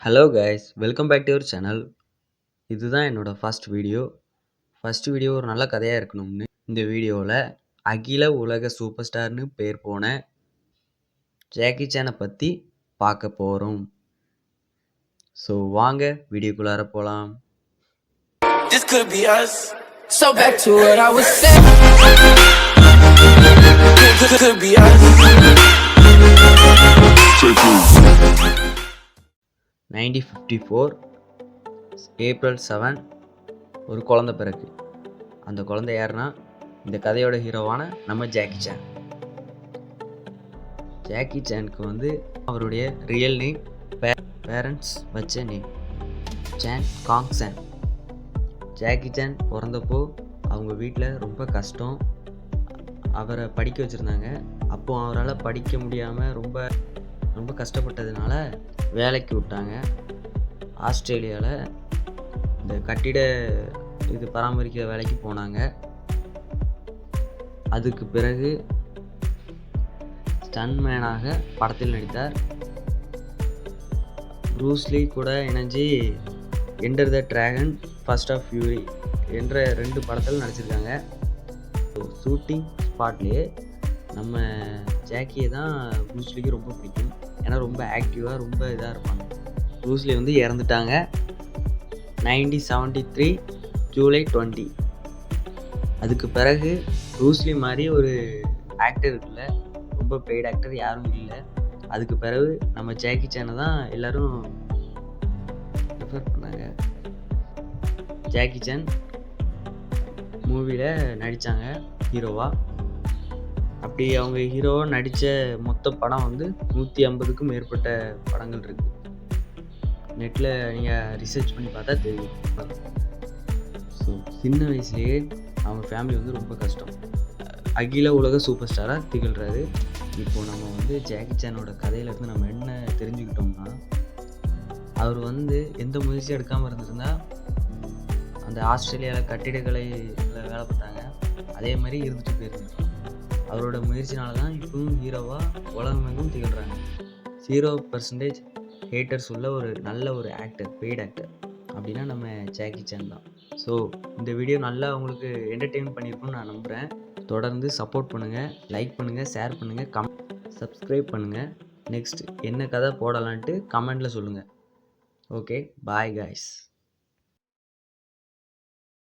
Hello guys, welcome back to your channel. இதுதான் என்னோட first video ஒரு நல்ல கதையாக இருக்கணும்னு இந்த வீடியோவில் அகில உலக சூப்பர் ஸ்டார்னு பேர் போன ஜாக்கி சானை பற்றி பார்க்க போகிறோம். ஸோ வாங்க வீடியோக்குள்ளார போகலாம். This could be us. So back to what I was saying. Could be us. 1954 April 7 ஒரு குழந்தை பிறகு. அந்த குழந்தை யாருன்னா இந்த கதையோட ஹீரோவான நம்ம ஜாக்கி சான். ஜாக்கி சானுக்கு அவருடைய ரியல் நேம், பேரண்ட்ஸ் வச்ச நேம் சான் காங் சான். ஜாக்கி சான் பிறந்தப்போ அவங்க வீட்டில் ரொம்ப கஷ்டம். அவரை படிக்க வச்சுருந்தாங்க. அப்போது அவரால் படிக்க முடியாமல் ரொம்ப ரொம்ப கஷ்டப்பட்டதுனால வேலைக்கு விட்டாங்க. ஆஸ்திரேலியாவில் இந்த கட்டிட பராமரிக்கிற வேலைக்கு போனாங்க. அதுக்கு பிறகு ஸ்டன்மேனாக படத்தில் நடித்தார். ப்ரூஸ்லி கூட இணைஞ்சி enter the dragon, first of fury என்ற 2 படத்தில் நடிச்சிருக்காங்க. ஷூட்டிங் ஸ்பாட்லேயே நம்ம ஜாக்கியை தான் ப்ரூஸ்லிக்கு ரொம்ப பிடிக்கும். ஏன்னா ரொம்ப ஆக்டிவாக ரொம்ப இதாக இருப்பாங்க. ப்ரூஸ்லி இறந்துட்டாங்க 1973 ஜூலை 20. அதுக்கு பிறகு ப்ரூஸ்லி மாதிரி ஒரு ஆக்டர் இருக்குல்ல, ரொம்ப பெய்டு ஆக்டர் யாரும் இல்லை. அதுக்கு பிறகு நம்ம ஜாக்கி சானை தான் எல்லோரும் ப்ரிஃபர் பண்ணாங்க. ஜாக்கி சான் மூவியில் நடித்தாங்க ஹீரோவாக. அப்படி அவங்க ஹீரோவாக நடித்த மொத்த படம் 150க்கும் மேற்பட்ட படங்கள் இருக்குது. நெட்டில் நீங்கள் ரிசர்ச் பண்ணி பார்த்தா தெரியும். ஸோ சின்ன வயசுலேயே அவங்க ஃபேமிலி ரொம்ப கஷ்டம். அகில உலக சூப்பர் ஸ்டாராக திகழ்கிறாரு. இப்போது நம்ம ஜாக்கி சானோட கதையிலேருந்து நம்ம என்ன தெரிஞ்சுக்கிட்டோம்னா, அவர் எந்த முயற்சியும் எடுக்காமல் இருந்திருந்தா அந்த ஆஸ்திரேலியாவில் கட்டிடக்கலையில் வேலை பார்த்தாங்க, அதே மாதிரி இருந்துட்டு போயிருந்தாங்க. அவரோட முயற்சினால தான் இப்பவும் ஹீரோவாக உலகமெங்கும் திகழ்கிறாங்க. 0% ஹேட்டர்ஸ் உள்ள ஒரு நல்ல ஒரு ஆக்டர், பெய்டு ஆக்டர் அப்படின்னா நம்ம ஜாக்கி சான் தான். ஸோ இந்த வீடியோ நல்லா உங்களுக்கு என்டர்டெயின் பண்ணியிருக்கும்னு நான் நம்புகிறேன். தொடர்ந்து சப்போர்ட் பண்ணுங்கள், லைக் பண்ணுங்கள், ஷேர் பண்ணுங்கள், சப்ஸ்கிரைப் பண்ணுங்கள். நெக்ஸ்ட் என்ன கதை போடலான்ட்டு கமெண்டில் சொல்லுங்கள். Okay, bye guys.